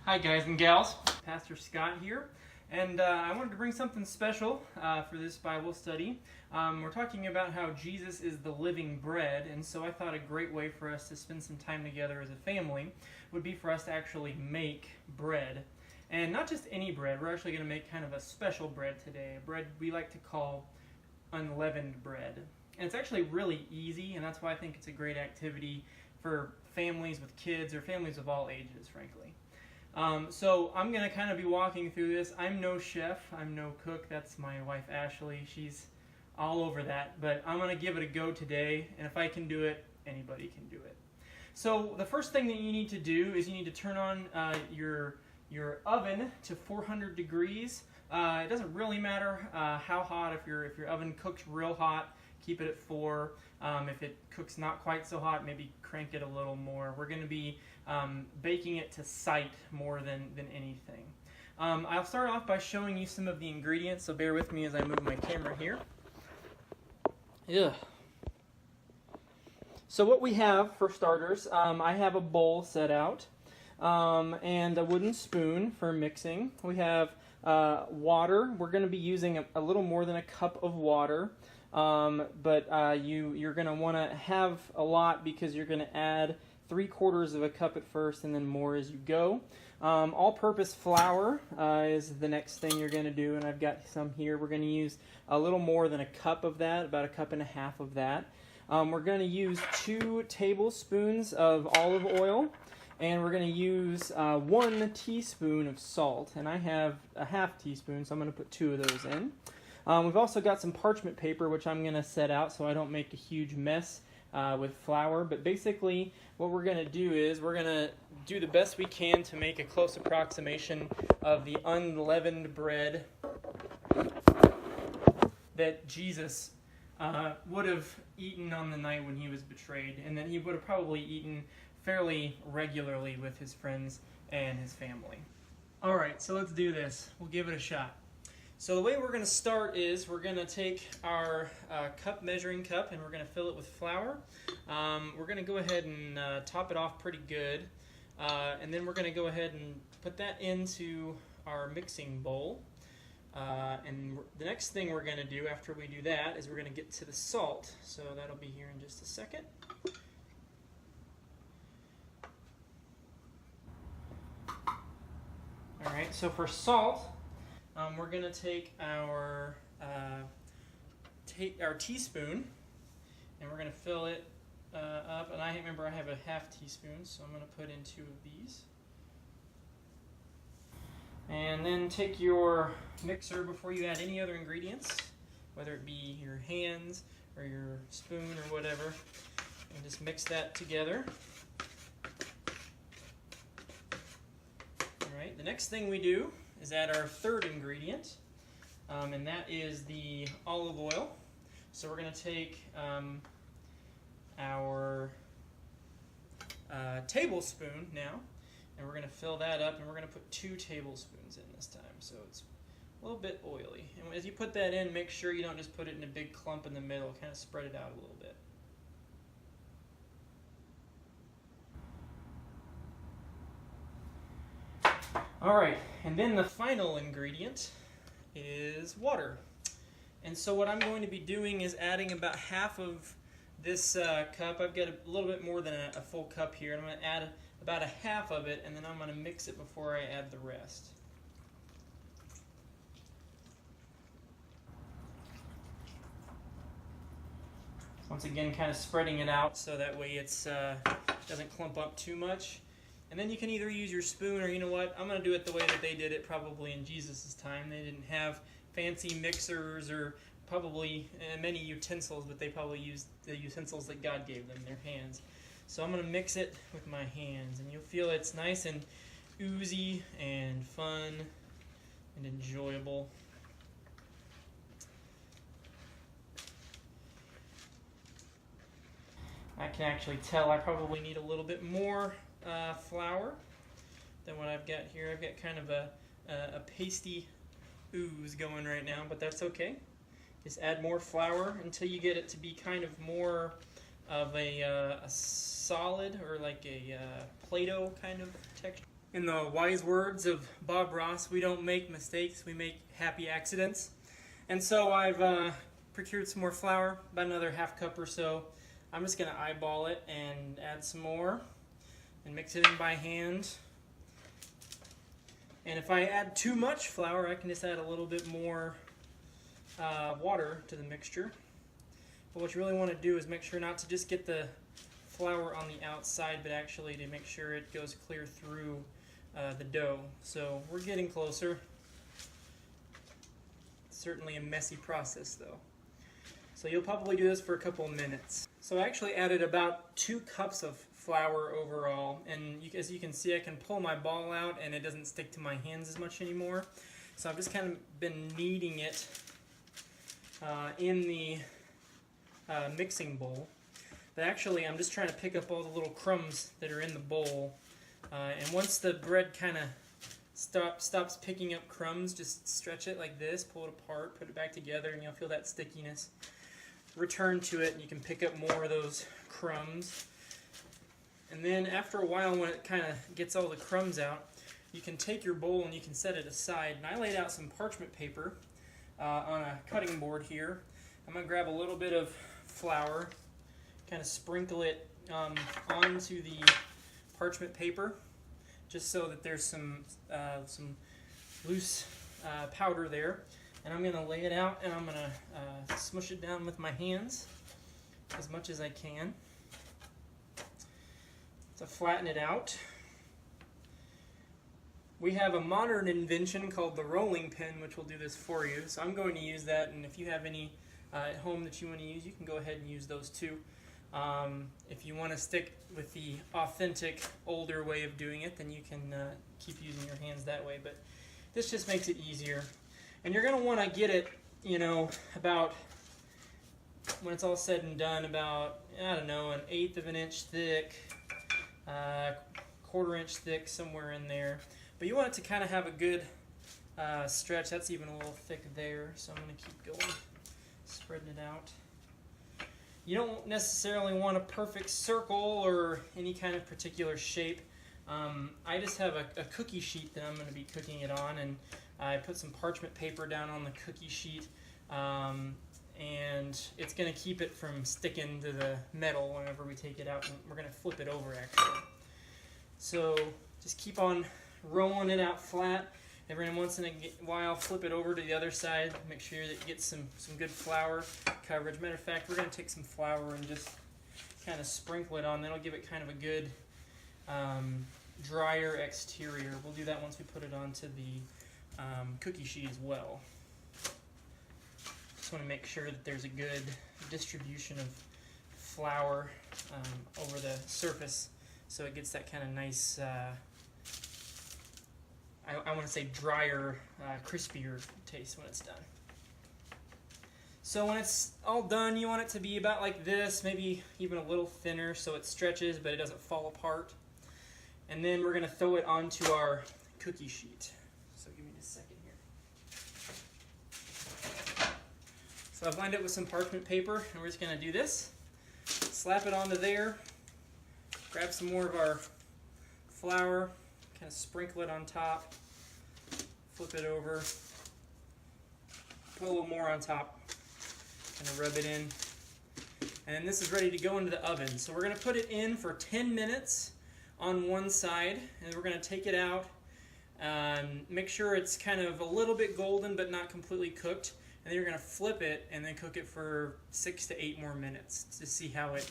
Hi guys and gals, Pastor Scott here, and I wanted to bring something special for this Bible study. We're talking about how Jesus is the living bread, and so I thought a great way for us to spend some time together as a family would be for us to actually make bread. And not just any bread, we're actually going to make kind of a special bread today, a bread we like to call unleavened bread. And it's actually really easy, and that's why I think it's a great activity for families with kids or families of all ages, frankly. So I'm going to kind of be walking through this. I'm no chef, I'm no cook. That's my wife Ashley. She's all over that. But I'm going to give it a go today, and if I can do it, anybody can do it. So the first thing that you need to do is you need to turn on your oven to 400 degrees. It doesn't really matter how hot. If your oven cooks real hot, keep it at 4. If it cooks not quite so hot, maybe crank it a little more. We're going to be baking it to sight more than anything. I'll start off by showing you some of the ingredients, so bear with me as I move my camera here. Yeah. So what we have, for starters, I have a bowl set out and a wooden spoon for mixing. We have water. We're going to be using a little more than a cup of water. But you're going to want to have a lot because you're going to add 3/4 of a cup at first and then more as you go. All-purpose flour is the next thing you're going to do, and I've got some here. We're going to use a little more than a cup of that, about 1.5 cups of that. We're going to use 2 tablespoons of olive oil, and we're going to use 1 teaspoon of salt, and I have a 1/2 teaspoon, so I'm going to put 2 of those in. We've also got some parchment paper, which I'm going to set out so I don't make a huge mess with flour. But basically, what we're going to do is we're going to do the best we can to make a close approximation of the unleavened bread that Jesus would have eaten on the night when he was betrayed, and that he would have probably eaten fairly regularly with his friends and his family. All right, so let's do this. We'll give it a shot. So the way we're going to start is we're going to take our measuring cup, and we're going to fill it with flour. We're going to go ahead and top it off pretty good. And then we're going to go ahead and put that into our mixing bowl. And the next thing we're going to do after we do that is we're going to get to the salt. So that'll be here in just a second. All right, so for salt, we're going to take our teaspoon, and we're going to fill it up. And I remember I have a 1/2 teaspoon, so I'm going to put in 2 of these. And then take your mixer before you add any other ingredients, whether it be your hands or your spoon or whatever, and just mix that together. All right, the next thing we do is add our 3rd ingredient, and that is the olive oil. So we're going to take our tablespoon now, and we're going to fill that up, and we're going to put 2 tablespoons in this time, so it's a little bit oily. And as you put that in, make sure you don't just put it in a big clump in the middle, kind of spread it out a little bit. All right, and then the final ingredient is water. And so what I'm going to be doing is adding about 1/2 of this cup. I've got a little bit more than a full cup here, and I'm going to add about 1/2 of it, and then I'm going to mix it before I add the rest. Once again, kind of spreading it out so that way it doesn't clump up too much. And then you can either use your spoon, or you know what, I'm going to do it the way that they did it probably in Jesus' time. They didn't have fancy mixers or probably many utensils, but they probably used the utensils that God gave them, their hands. So I'm going to mix it with my hands, and you'll feel it's nice and oozy and fun and enjoyable. I can actually tell I probably need a little bit more flour than what I've got here. I've got kind of a pasty ooze going right now, but that's okay. Just add more flour until you get it to be kind of more of a solid, or like a Play-Doh kind of texture. In the wise words of Bob Ross, we don't make mistakes, we make happy accidents. And so I've procured some more flour, about another half cup or so. I'm just going to eyeball it and add some more and mix it in by hand. And if I add too much flour, I can just add a little bit more water to the mixture. But what you really want to do is make sure not to just get the flour on the outside, but actually to make sure it goes clear through the dough. So we're getting closer. It's certainly a messy process though. So you'll probably do this for a couple of minutes. So I actually added about 2 cups of flour overall, and as you can see, I can pull my ball out and it doesn't stick to my hands as much anymore. So I've just kind of been kneading it in the mixing bowl. But actually I'm just trying to pick up all the little crumbs that are in the bowl. And once the bread kind of stops picking up crumbs, just stretch it like this, pull it apart, put it back together, and you'll feel that stickiness. Return to it and you can pick up more of those crumbs. And then after a while, when it kind of gets all the crumbs out, you can take your bowl and you can set it aside. And I laid out some parchment paper on a cutting board here. I'm going to grab a little bit of flour, kind of sprinkle it onto the parchment paper, just so that there's some loose powder there. And I'm going to lay it out and I'm going to smush it down with my hands as much as I can to flatten it out. We have a modern invention called the rolling pin, which will do this for you. So I'm going to use that, and if you have any at home that you want to use, you can go ahead and use those too. If you want to stick with the authentic, older way of doing it, then you can keep using your hands that way. But this just makes it easier. And you're going to want to get it, about, when it's all said and done, about, I don't know, 1/8 of an inch thick, 1/4 inch thick, somewhere in there. But you want it to kind of have a good stretch. That's even a little thick there, so I'm going to keep going, spreading it out. You don't necessarily want a perfect circle or any kind of particular shape. I just have a cookie sheet that I'm going to be cooking it on, and I put some parchment paper down on the cookie sheet, and it's going to keep it from sticking to the metal whenever we take it out. And we're going to flip it over actually. So just keep on rolling it out flat. Every once in a while, flip it over to the other side. Make sure that you get some good flour coverage. Matter of fact, we're going to take some flour and just kind of sprinkle it on. That'll give it kind of a good drier exterior. We'll do that once we put it onto the cookie sheet as well. Just want to make sure that there's a good distribution of flour over the surface, so it gets that kind of nice, I want to say drier, crispier taste when it's done. So when it's all done, you want it to be about like this, maybe even a little thinner so it stretches but it doesn't fall apart. And then we're going to throw it onto our cookie sheet. So give me just a second here. So I've lined it with some parchment paper, and we're just going to do this. Slap it onto there. Grab some more of our flour, kind of sprinkle it on top. Flip it over. Put a little more on top. Kind of rub it in. And then this is ready to go into the oven. So we're going to put it in for 10 minutes on one side, and we're going to take it out and make sure it's kind of a little bit golden but not completely cooked, and then you're going to flip it and then cook it for 6 to 8 more minutes to see how it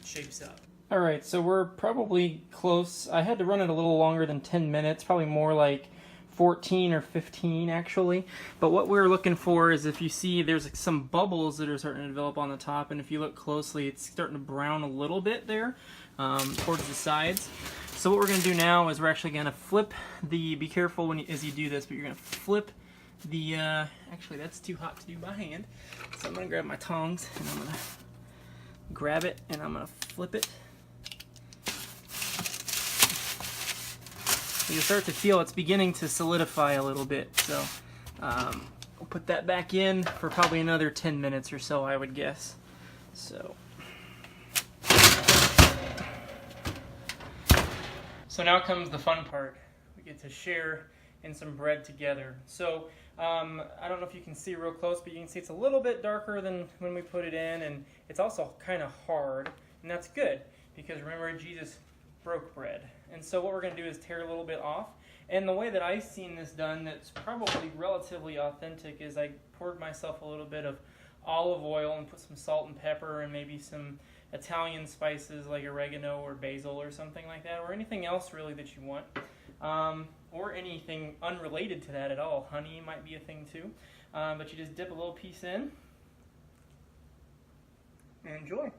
shapes up. Alright, so we're probably close. I had to run it a little longer than 10 minutes, probably more like 14 or 15 actually. But what we're looking for is, if you see there's some bubbles that are starting to develop on the top, and if you look closely it's starting to brown a little bit there towards the sides. So what we're going to do now is we're actually going to flip the, be careful as you do this, but you're going to flip the, actually that's too hot to do by hand. So I'm going to grab my tongs and I'm going to grab it and I'm going to flip it. You'll start to feel it's beginning to solidify a little bit. So we'll put that back in for probably another 10 minutes or so, I would guess. So now comes the fun part. get to share in some bread together. So I don't know if you can see real close, but you can see it's a little bit darker than when we put it in, and it's also kind of hard, and that's good because remember, Jesus broke bread. And so what we're going to do is tear a little bit off. And the way that I've seen this done that's probably relatively authentic is I poured myself a little bit of olive oil and put some salt and pepper and maybe some Italian spices like oregano or basil or something like that, or anything else really that you want, or anything unrelated to that at all. Honey might be a thing too, but you just dip a little piece in and enjoy.